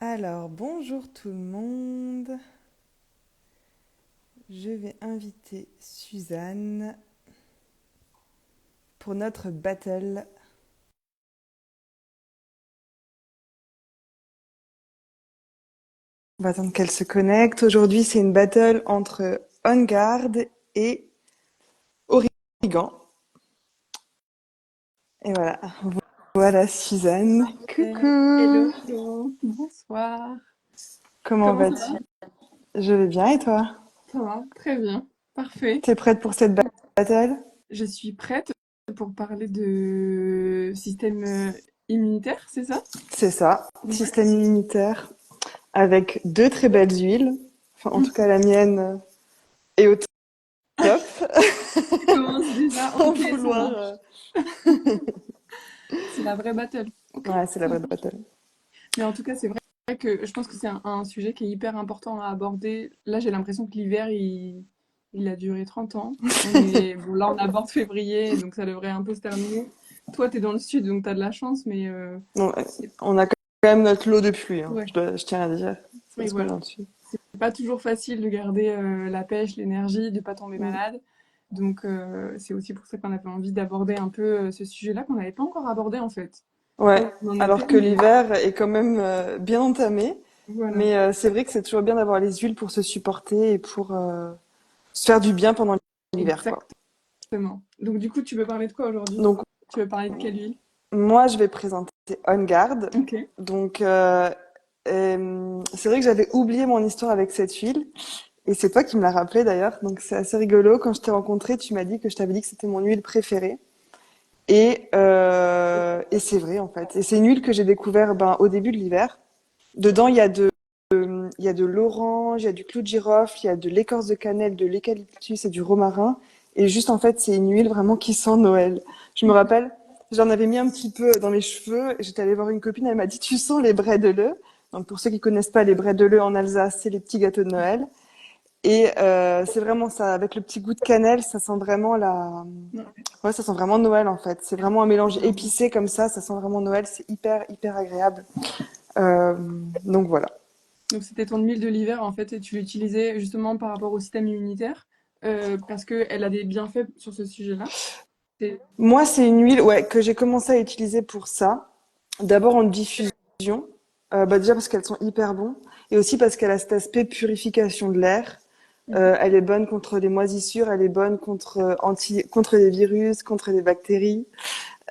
Alors, bonjour tout le monde. Je vais inviter Suzanne pour notre battle. On va attendre qu'elle se connecte. Aujourd'hui, c'est une battle entre On Guard et Origan. Et voilà. Voilà Suzanne. Hello, Coucou. hello, bonsoir. Comment Comment ça va? vas-tu? Je vais bien et toi? Ça va, très bien, parfait. T'es prête pour cette battle? Je suis prête pour parler de système immunitaire, c'est ça? C'est ça. Ouais. Système immunitaire avec deux très belles huiles. Enfin, en tout cas, la mienne est au top. Ça commence déjà, Sans ok, ça vouloir. marche. C'est la vraie battle. Ok, Ouais, c'est la ça vraie marche. battle. Mais en tout cas, c'est vrai que je pense que c'est un sujet qui est hyper important à aborder. Là, j'ai l'impression que l'hiver, il a duré 30 ans. Bon, là, on aborde février, donc ça devrait un peu se terminer. Toi, t'es dans le sud, donc t'as de la chance, mais Non, c'est on a quand même notre lot de pluie, hein. ouais. Je tiens à dire. C'est Oui, parce qu'on voilà. est dessus. C'est pas toujours facile de garder la pêche, l'énergie, de pas tomber Mm. malade. Donc, c'est aussi pour ça qu'on avait envie d'aborder un peu ce sujet-là qu'on n'avait pas encore abordé en fait. Ouais, On en a alors fait, que mais l'hiver est quand même bien entamé. voilà, Mais c'est vrai que c'est toujours bien d'avoir les huiles pour se supporter et pour se faire du bien pendant l'hiver, quoi. exactement. Donc, du coup, tu veux parler de quoi aujourd'hui? Donc, Tu veux parler de quelle huile? moi, je vais présenter On Guard. Ok. Donc, c'est vrai que j'avais oublié mon histoire avec cette huile. Et c'est toi qui me l'as rappelé d'ailleurs. Donc, c'est assez rigolo. Quand je t'ai rencontré, tu m'as dit que je t'avais dit que c'était mon huile préférée. Et c'est vrai en fait. Et c'est une huile que j'ai découvert au début de l'hiver. Dedans, il y a de l'orange, il y a du clou de girofle, il y a de l'écorce de cannelle, de l'eucalyptus et du romarin. Et juste en fait, c'est une huile vraiment qui sent Noël. Je me rappelle, j'en avais mis un petit peu dans mes cheveux. Et j'étais allée voir une copine, elle m'a dit, tu sens les braies de leu. Donc pour ceux qui connaissent pas les braies de leu en Alsace, c'est les petits gâteaux de Noël. Et c'est vraiment ça, avec le petit goût de cannelle, ça sent vraiment Ouais. ouais, ça sent vraiment Noël en fait. C'est vraiment un mélange Vraiment. épicé comme ça sent vraiment Noël. C'est hyper agréable. Euh, donc voilà. Donc, c'était ton huile de l'hiver en fait, et tu l'utilisais justement par rapport au système immunitaire parce qu'elle a des bienfaits sur ce sujet-là. C'est Moi, c'est une huile ouais, que j'ai commencé à utiliser pour ça. D'abord en diffusion, déjà parce qu'elles sont hyper bonnes, et aussi parce qu'elle a cet aspect purification de l'air. Mhm. Elle est bonne contre les moisissures, elle est bonne contre les virus, contre les bactéries.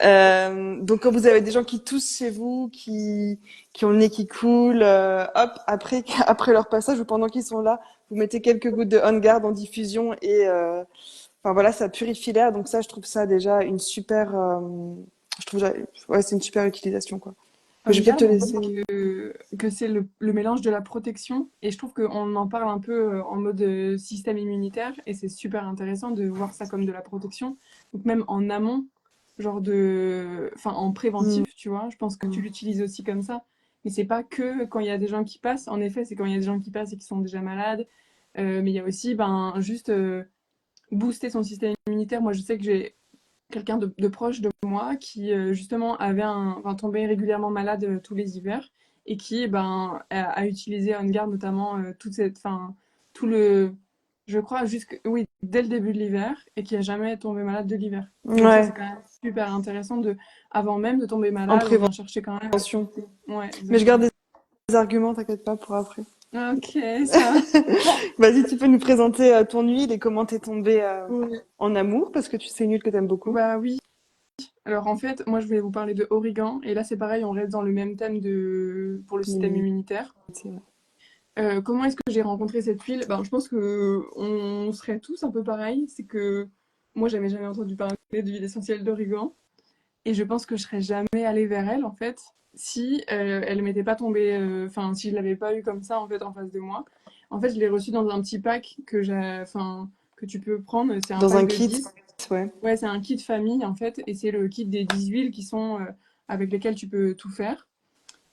Donc quand vous avez des gens qui toussent chez vous, qui ont le nez qui coule, hop, après leur passage ou pendant qu'ils sont là, vous mettez quelques gouttes de On Guard en diffusion et enfin voilà, ça purifie l'air. Donc ça, je trouve ça déjà une super, je trouve, ouais, c'est une super utilisation quoi. Mais je On vais peut-être te garde, on dit laisser. que c'est le mélange de la protection, et je trouve qu'on en parle un peu en mode système immunitaire, et c'est super intéressant de voir ça comme de la protection. Donc même en amont, enfin en Mm. préventif, tu vois, je pense que tu l'utilises aussi comme ça. Mais c'est pas que quand il y a des gens qui passent, en effet, c'est quand il y a des gens qui passent et qui sont déjà malades, mais il y a aussi ben, juste booster son système immunitaire. Moi, je sais que j'ai quelqu'un de proche de moi qui justement enfin, tombait régulièrement malade tous les hivers et qui ben, a utilisé On Guard notamment enfin, tout le, je crois, oui, dès le début de l'hiver et qui a jamais tombé malade de l'hiver. Donc ça, c'est Ouais, quand même super intéressant avant même de tomber en malade, on vient chercher quand même à se prévention. booster. Ouais, Mais je garde exactement. des arguments, t'inquiète pas pour après. Ok, ça. Vas-y, tu peux nous présenter ton huile et comment t'es tombée Ouais. en amour parce que tu sais une huile que t'aimes beaucoup. Bah oui. Alors en fait, moi je voulais vous parler de Origan et là c'est pareil, on reste dans le même thème pour le système L'immunité, immunitaire. ouais. Comment est-ce que j'ai rencontré cette huile? Ben, je pense que on serait tous un peu pareils. C'est que moi, j'avais jamais entendu parler de l'huile essentielle d'origan. Et je pense que je serais jamais allée vers elle, en fait, si elle m'était pas tombée, enfin, si je l'avais pas eu comme ça, en fait, en face de moi. En fait, je l'ai reçue dans un petit pack enfin, que tu peux prendre. C'est un Dans pack un de kit, 10. ouais. Ouais, c'est un kit famille, en fait. Et c'est le kit des 10 huiles qui sont, avec lesquelles tu peux tout faire.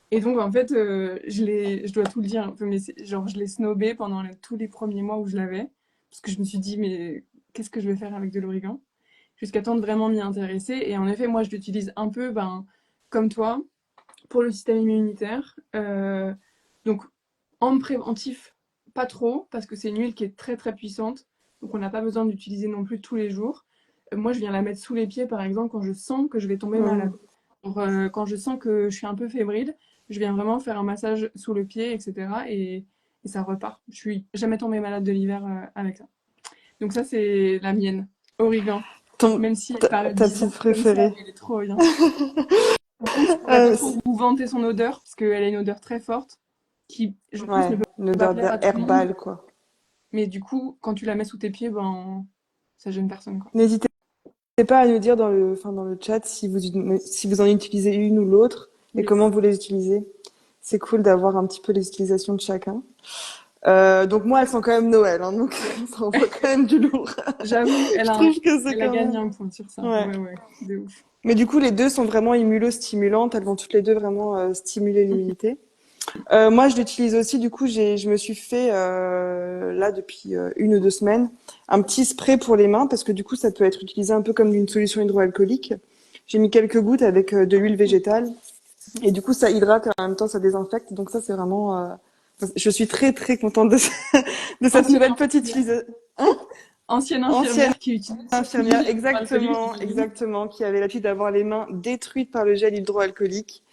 Et donc, en fait, je dois tout le dire un peu, mais genre, je l'ai snobé pendant tous les premiers mois où je l'avais. Parce que je me suis dit, mais qu'est-ce que je vais faire avec de l'origan? Jusqu'à temps de vraiment m'y intéresser. Et en effet, moi, je l'utilise un peu, ben, comme toi, pour le système immunitaire. Donc, en préventif, pas trop, parce que c'est une huile qui est très très puissante. Donc, on n'a pas besoin d'utiliser non plus tous les jours. Moi, je viens la mettre sous les pieds, par exemple, quand je sens que je vais tomber malade. Mm. Quand je sens que je suis un peu fébrile, je viens vraiment faire un massage sous le pied, etc. Et ça repart. Je suis jamais tombée malade de l'hiver avec ça. Donc ça, c'est la mienne. Origan. Ton, Même si elle paraît ta petite bizarre comme ça, préférée. mais elle est trop bien. Par contre, je pourrais pas Euh, trop vous vanter son odeur, parce qu'elle a une odeur très forte, qui, je pense, ouais, ne peut une pas odeur plaire à tout le monde. herbale, quoi. Mais du coup, quand tu la mets sous tes pieds, ben, ça gêne personne, quoi. N'hésitez pas à nous dire dans le chat si vous en utilisez une ou l'autre et Yes. comment vous les utilisez. C'est cool d'avoir un petit peu les utilisations de chacun. Donc moi, elles sont quand même Noël, hein, donc Ouais. ça envoie quand même du lourd. J'avoue, Je trouve que c'est elle a quand gagné même. un point sur ça. Ouais. Ouais, ouais, de ouf. Mais du coup, les deux sont vraiment immunostimulantes. Elles vont toutes les deux vraiment stimuler l'immunité. Moi, je l'utilise aussi. Du coup, je me suis fait là depuis 1 ou 2 semaines un petit spray pour les mains parce que du coup, ça peut être utilisé un peu comme une solution hydroalcoolique. J'ai mis quelques gouttes avec de l'huile végétale et du coup, ça hydrate et en même temps, ça désinfecte. Donc ça, c'est vraiment. Je suis très très contente de cette Ancienne nouvelle petite infirmière, utilisation. ancienne Ancienne infirmière qui utilise l'huile infirmière, hydroalcoolique, exactement, j'imagine. exactement, qui avait l'habitude d'avoir les mains détruites par le gel hydroalcoolique.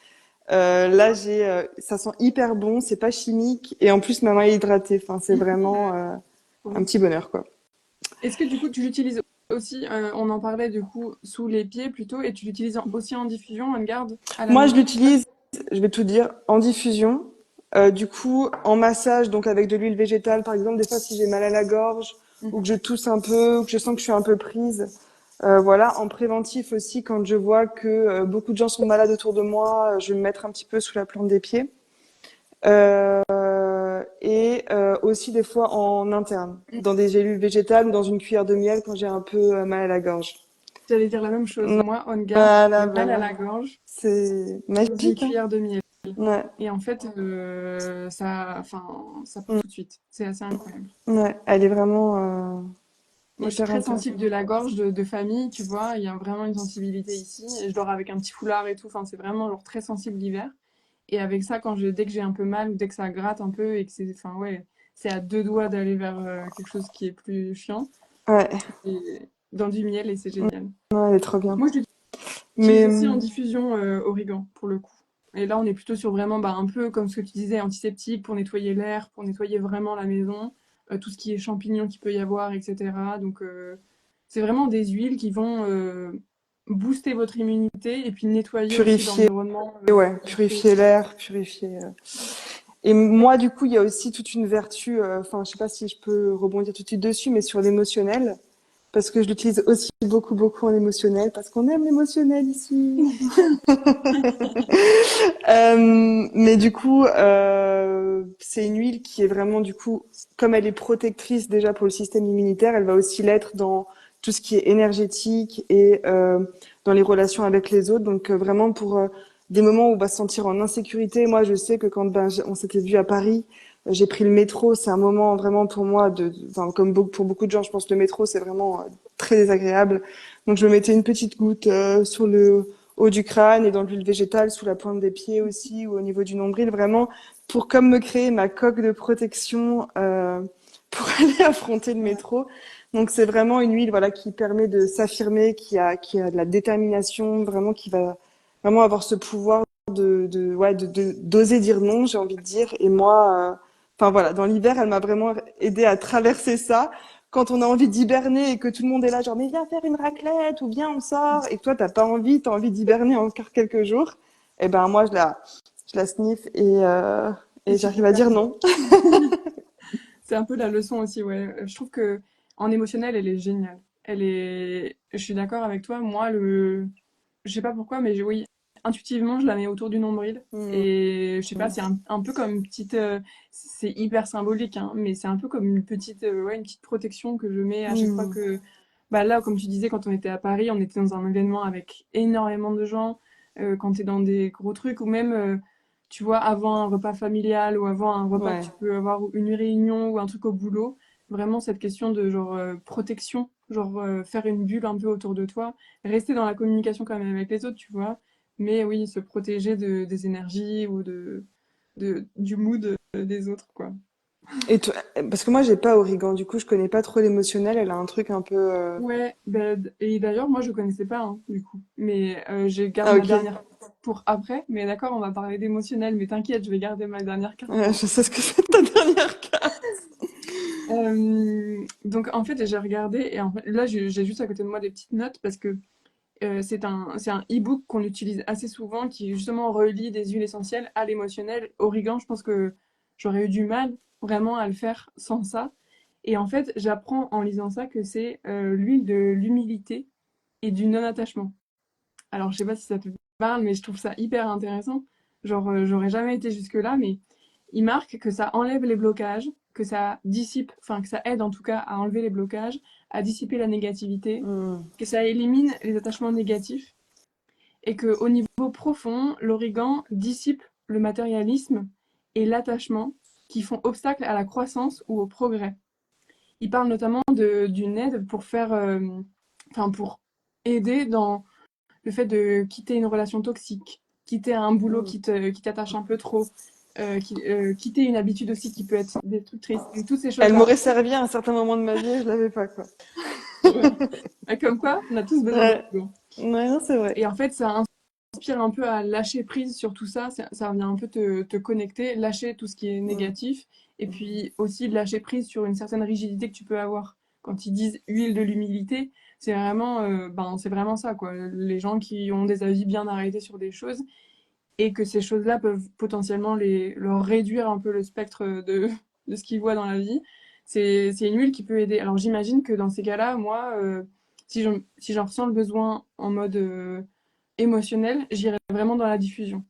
Là, ça sent hyper bon, c'est pas chimique et en plus ma main est hydratée. Enfin, c'est vraiment un Bon. petit bonheur, quoi. Est-ce que du coup tu l'utilises aussi, on en parlait du coup sous les pieds plutôt, et tu l'utilises aussi en diffusion, en garde, à la Moi, je maison? l'utilise, je vais tout dire, en diffusion. Du coup, en massage, donc avec de l'huile végétale, par exemple, des fois si j'ai mal à la gorge ou que Mhm. je tousse un peu, ou que je sens que je suis un peu prise. Voilà, en préventif aussi, quand je vois que beaucoup de gens sont malades autour de moi, je vais me mettre un petit peu sous la plante des pieds. Et aussi des fois en interne, dans des gélules végétales ou dans une cuillère de miel quand j'ai un peu mal à la gorge. J'allais dire la même chose. Moi, on garde, quand Voilà, j'ai mal à voilà. la gorge, C'est dans une magique, hein. cuillère de miel. Ouais, Et en fait, ça part mm, tout de suite. C'est assez incroyable. ouais. Elle est vraiment Moi, je suis hyper très intéressante. sensible de la gorge de famille, tu vois. Il y a vraiment une sensibilité ici. Et je dors avec un petit foulard et tout. Enfin, c'est vraiment genre très sensible l'hiver. Et avec ça, dès que j'ai un peu mal ou dès que ça gratte un peu et que enfin, ouais, c'est à deux doigts d'aller vers quelque chose qui est plus chiant, Ouais, et dans du miel et c'est génial. ouais, elle est trop bien. Moi, je l'utilise Mais aussi en diffusion Origan, pour le coup. Et là, on est plutôt sur vraiment bah, un peu comme ce que tu disais, antiseptique pour nettoyer l'air, pour nettoyer vraiment la maison, tout ce qui est champignons qu'il peut y avoir, etc. Donc, c'est vraiment des huiles qui vont booster votre immunité et puis nettoyer aussi purifier, l'environnement ouais, autour de purifier vous. l'air, purifier. Et moi, du coup, il y a aussi toute une vertu. Enfin, je sais pas si je peux rebondir tout de suite dessus, mais sur l'émotionnel. Parce que je l'utilise aussi beaucoup, beaucoup en émotionnel, parce qu'on aime l'émotionnel ici. Mais du coup, c'est une huile qui est vraiment, du coup, comme elle est protectrice déjà pour le système immunitaire, elle va aussi l'être dans tout ce qui est énergétique et dans les relations avec les autres. Donc vraiment pour des moments où on va se sentir en insécurité. Moi, je sais que quand on s'était vu à Paris, j'ai pris le métro. C'est un moment vraiment pour moi enfin, comme pour beaucoup de gens, je pense que le métro c'est vraiment très désagréable. Donc je me mettais une petite goutte sur le haut du crâne et dans l'huile végétale sous la pointe des pieds aussi ou au niveau du nombril, vraiment pour comme me créer ma coque de protection pour aller affronter le Ouais. métro. Donc c'est vraiment une huile voilà qui permet de s'affirmer, qui a de la détermination, vraiment qui va vraiment avoir ce pouvoir d'oser dire non, j'ai envie de dire. Et moi, enfin voilà, dans l'hiver, elle m'a vraiment aidé à traverser ça quand on a envie d'hiberner et que tout le monde est là, genre, mais viens faire une raclette ou viens, on sort, et que toi, t'as envie d'hiberner encore quelques jours, et ben, moi, je la sniffe Et et tu j'arrive dis à pas dire non. non. C'est un peu la leçon aussi, ouais. Je trouve que en émotionnel, elle est géniale. Je suis d'accord avec toi. Moi, je sais pas pourquoi, mais oui, intuitivement, je la mets autour du nombril. Mm. Et je sais pas, c'est un peu comme une petite, c'est hyper symbolique, hein, mais c'est un peu comme une petite protection que je mets à chaque fois Mm. que, bah là, comme tu disais, quand on était à Paris, on était dans un événement avec énormément de gens. Quand t'es dans des gros trucs ou même tu vois, avant un repas familial ou avant un repas que Ouais, tu peux avoir ou une réunion ou un truc au boulot, vraiment cette question de genre protection, genre faire une bulle un peu autour de toi, rester dans la communication quand même avec les autres, tu vois, mais oui, se protéger des énergies ou du mood des autres, quoi. Et toi, parce que moi, j'ai pas Origan, du coup, je connais pas trop l'émotionnel. Elle a un truc un peu. Ouais, et d'ailleurs, moi, je connaissais pas, hein, du coup. Mais je garde Ah, ma ok. dernière carte pour après. Mais d'accord, on va parler d'émotionnel, mais t'inquiète, je vais garder ma dernière carte Ouais, pour je après. sais ce que c'est ta dernière carte. Donc, en fait, j'ai regardé, et en fait, là, j'ai juste à côté de moi des petites notes parce que c'est un e-book qu'on utilise assez souvent qui justement relie des huiles essentielles à l'émotionnel. Origan, je pense que j'aurais eu du mal vraiment à le faire sans ça. Et en fait, j'apprends en lisant ça que c'est l'huile de l'humilité et du non-attachement. Alors, je sais pas si ça te parle, mais je trouve ça hyper intéressant. Genre, j'aurais jamais été jusque-là, mais il marque que ça enlève les blocages, que ça dissipe, enfin, que ça aide en tout cas à enlever les blocages, à dissiper la négativité, Hmm. que ça élimine les attachements négatifs et que au niveau profond, l'origan dissipe le matérialisme et l'attachement qui font obstacle à la croissance ou au progrès. Il parle notamment d'une aide pour faire, enfin, pour aider dans le fait de quitter une relation toxique, quitter un boulot Hmm. qui t'attache un peu trop, quitter une habitude aussi qui peut être destructrice. Donc, toutes ces Elle choses-là. m'aurait servi à un certain moment de ma vie et je l'avais pas, quoi. Ouais. Comme quoi, on a tous besoin Ouais, d'origan. ouais, non, c'est vrai. Et en fait, ça inspire un peu à lâcher prise sur tout ça. Ça vient un peu te connecter, lâcher tout ce qui est Hmm. négatif, et puis aussi lâcher prise sur une certaine rigidité que tu peux avoir. Quand ils disent huile de l'humilité, c'est vraiment ça, quoi. Les gens qui ont des avis bien arrêtés sur des choses et que ces choses-là peuvent potentiellement leur réduire un peu le spectre de ce qu'ils voient dans la vie. C'est une huile qui peut aider. Alors j'imagine que dans ces cas-là, moi, si j'en ressens le besoin en mode émotionnel, j'irais vraiment dans la diffusion.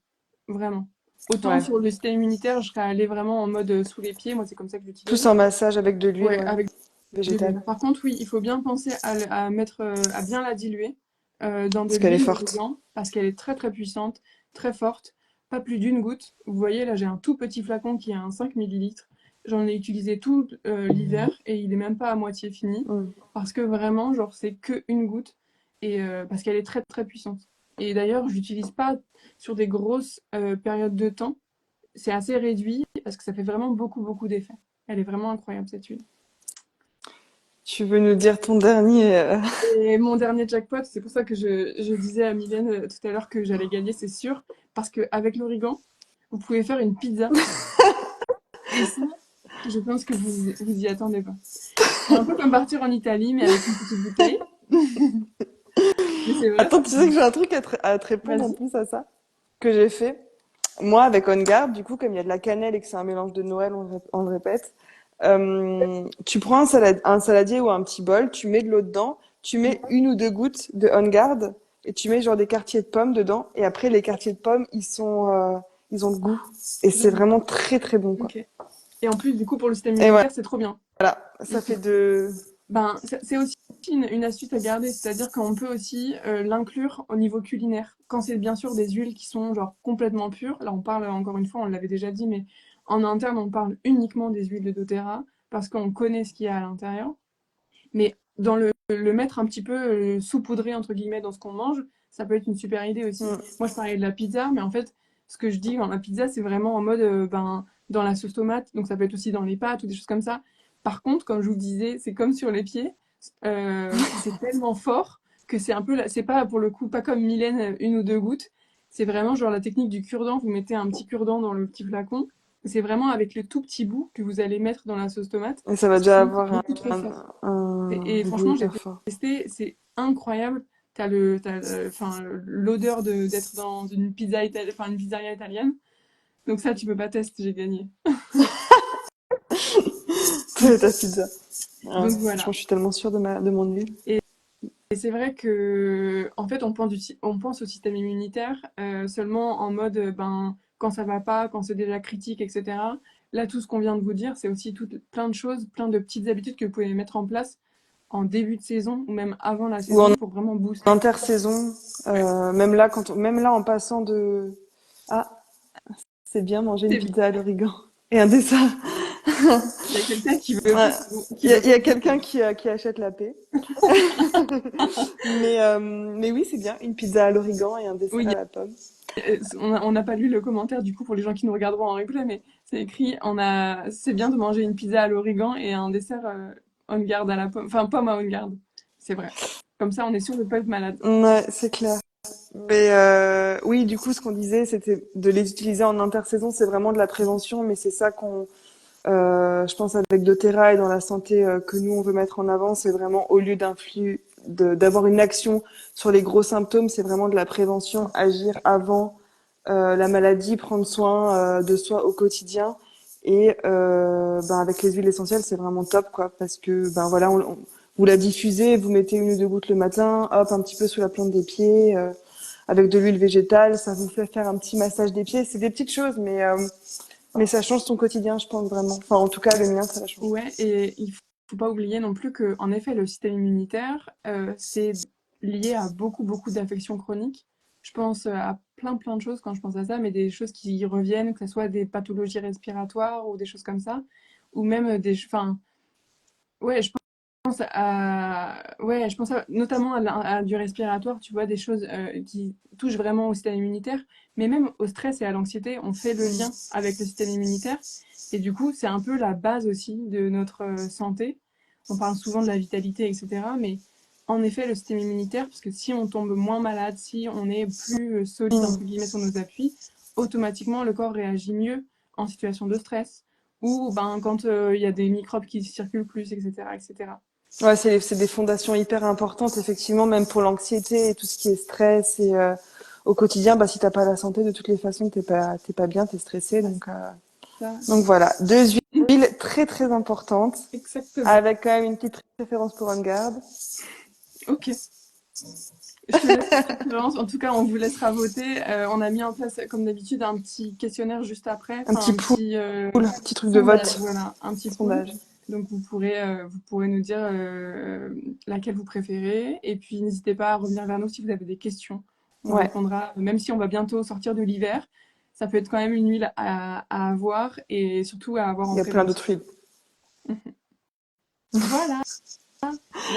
Vraiment. Autant Ouais. sur le système immunitaire, je serais allée vraiment en mode sous les pieds. Moi, c'est comme ça que Plus j'utilise. en massage avec de l'huile, Ouais, ouais, avec de l'huile. végétale. Par contre, oui, il faut bien penser à mettre, à bien la diluer dans de Parce qu'elle est l'huile forte. d'origan parce qu'elle est très très puissante, très forte, pas plus d'une goutte. Vous voyez, là, j'ai un tout petit flacon qui a un 5 millilitres. J'en ai utilisé tout l'hiver et il est même pas à moitié fini Hmm. parce que vraiment, genre, c'est que une goutte et parce qu'elle est très très puissante. Et d'ailleurs, je l'utilise pas sur des grosses périodes de temps. C'est assez réduit parce que ça fait vraiment beaucoup beaucoup d'effets. Elle est vraiment incroyable cette huile. Tu veux nous dire ton dernier Et mon dernier jackpot, c'est pour ça que je disais à Mylène tout à l'heure que j'allais gagner, c'est sûr. Parce qu'avec l'origan, vous pouvez faire une pizza. Et ça, je pense que vous y attendez pas. C'est un peu comme partir en Italie, mais avec une petite bouteille. Mais c'est vrai, Attends, tu sais que c'est... j'ai un truc à te répondre en Vas-y. plus à ça, que j'ai fait. Moi, avec On Guard, du coup, comme il y a de la cannelle et que c'est un mélange de Noël, on le répète, tu prends un saladier ou un petit bol, tu mets de l'eau dedans, tu mets une ou deux gouttes de On Guard et tu mets genre des quartiers de pommes dedans. Et après, les quartiers de pommes, ils ont le goût. Et c'est J'avoue. vraiment très, très bon, quoi. Ok. Et en plus, du coup, pour le système Et immunitaire, c'est trop bien. voilà, ça Ok. fait de... Ben, c'est aussi une astuce à garder, c'est-à-dire qu'on peut aussi l'inclure au niveau culinaire. Quand c'est bien sûr des huiles qui sont genre complètement pures, là on parle encore une fois, on l'avait déjà dit, mais en interne on parle uniquement des huiles de doTERRA parce qu'on connaît ce qu'il y a à l'intérieur. Mais dans le mettre un petit peu saupoudré entre guillemets dans ce qu'on mange, ça peut être une super idée aussi. Mm. Moi je parlais de la pizza, mais en fait ce que je dis dans la pizza c'est vraiment en mode ben dans la sauce tomate, donc ça peut être aussi dans les pâtes ou des choses comme ça. Par contre, comme je vous disais, c'est comme sur les pieds, c'est tellement fort que c'est un peu, c'est pas pour le coup pas comme Mylène une ou deux gouttes, c'est vraiment genre la technique du cure-dent. Vous mettez un petit cure-dent dans le petit flacon. C'est vraiment avec le tout petit bout que vous allez mettre dans la sauce tomate. Et ça va Ça déjà sent avoir beaucoup trop un, fort. Et goût franchement, j'ai hyper fort. testé, c'est incroyable. Enfin, l'odeur d'être dans une enfin, une pizzeria italienne. Donc ça, tu peux pas tester, j'ai gagné. C'est ta pizza. Ah, Donc franchement, voilà. je suis tellement sûre de mon huile. Et, et c'est vrai que, en fait, on pense au système immunitaire seulement en mode, ben, quand ça va pas, quand c'est déjà critique, etc. Là, tout ce qu'on vient de vous dire, c'est aussi plein de choses, plein de petites habitudes que vous pouvez mettre en place en début de saison ou même avant la Ou en saison pour vraiment booster. intersaison, Ouais. même là, en passant de... Ah, c'est bien manger une C'est bien. pizza à l'origan. Et un dessert. Il y a quelqu'un Ouais. qui veut Il pas y a vous quelqu'un quitter. qui achète la paix. Mais oui, c'est bien. Une pizza à l'origan et un dessert Oui, à la pomme. On n'a pas lu le commentaire du coup pour les gens qui nous regarderont en replay, mais c'est écrit c'est bien de manger une pizza à l'origan et un dessert on garde à la pomme, enfin pomme à on garde. C'est vrai. Comme ça, on est sûr de pas être malade. Ouais, c'est clair. Mais oui, du coup, ce qu'on disait, c'était de les utiliser en intersaison, c'est vraiment de la prévention, mais c'est ça je pense avec doTERRA et dans la santé que nous on veut mettre en avant, c'est vraiment au lieu d'avoir une action sur les gros symptômes, c'est vraiment de la prévention, agir avant la maladie, prendre soin de soi au quotidien. Et avec les huiles essentielles, c'est vraiment top, quoi, parce que voilà, vous la diffusez, vous mettez 1 ou 2 gouttes le matin, hop, un petit peu sous la plante des pieds, avec de l'huile végétale, ça vous fait faire un petit massage des pieds. C'est des petites choses, mais ça change ton quotidien, je pense vraiment. Enfin, en tout cas, le mien, ça l'a changé. Ouais, et il faut pas oublier non plus que, en effet, le système immunitaire, c'est lié à beaucoup d'affections chroniques. Je pense à plein de choses quand je pense à ça, mais des choses qui y reviennent, que ce soit des pathologies respiratoires ou des choses comme ça, ou même enfin, ouais, je pense notamment du respiratoire, tu vois, des choses qui touchent vraiment au système immunitaire, mais même au stress et à l'anxiété, on fait le lien avec le système immunitaire. Et du coup, c'est un peu la base aussi de notre santé. On parle souvent de la vitalité, etc. Mais en effet, le système immunitaire, parce que si on tombe moins malade, si on est plus solide, entre Mm. guillemets, sur nos appuis, automatiquement, le corps réagit mieux en situation de stress ou quand il y a des microbes qui circulent plus, etc., etc. Ouais, c'est des fondations hyper importantes, effectivement, même pour l'anxiété et tout ce qui est stress et au quotidien, bah si t'as pas la santé, de toutes les façons, t'es pas bien, t'es stressé, Ça, donc voilà, 2 huiles très très importantes, exactement. avec quand même une petite préférence pour On Guard, Ok. Je te laisse la préférence. En tout cas, on vous laissera voter. On a mis en place, comme d'habitude, un petit questionnaire juste après. un Enfin, petit un pool, petit petit truc de sondage. vote, Voilà, un petit poll. sondage. Donc, vous pourrez nous dire laquelle vous préférez. Et puis, n'hésitez pas à revenir vers nous si vous avez des questions. On Ouais, répondra, même si on va bientôt sortir de l'hiver. Ça peut être quand même une huile à avoir et surtout à avoir il en y a plein prévention. d'autres huiles. Voilà. Bon,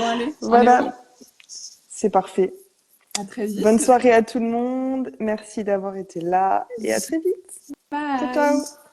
allez, on est bon. Voilà, c'est parfait. À très Bonne vite. soirée à tout le monde, merci d'avoir été là et à très vite. Ciao, Bye. ciao.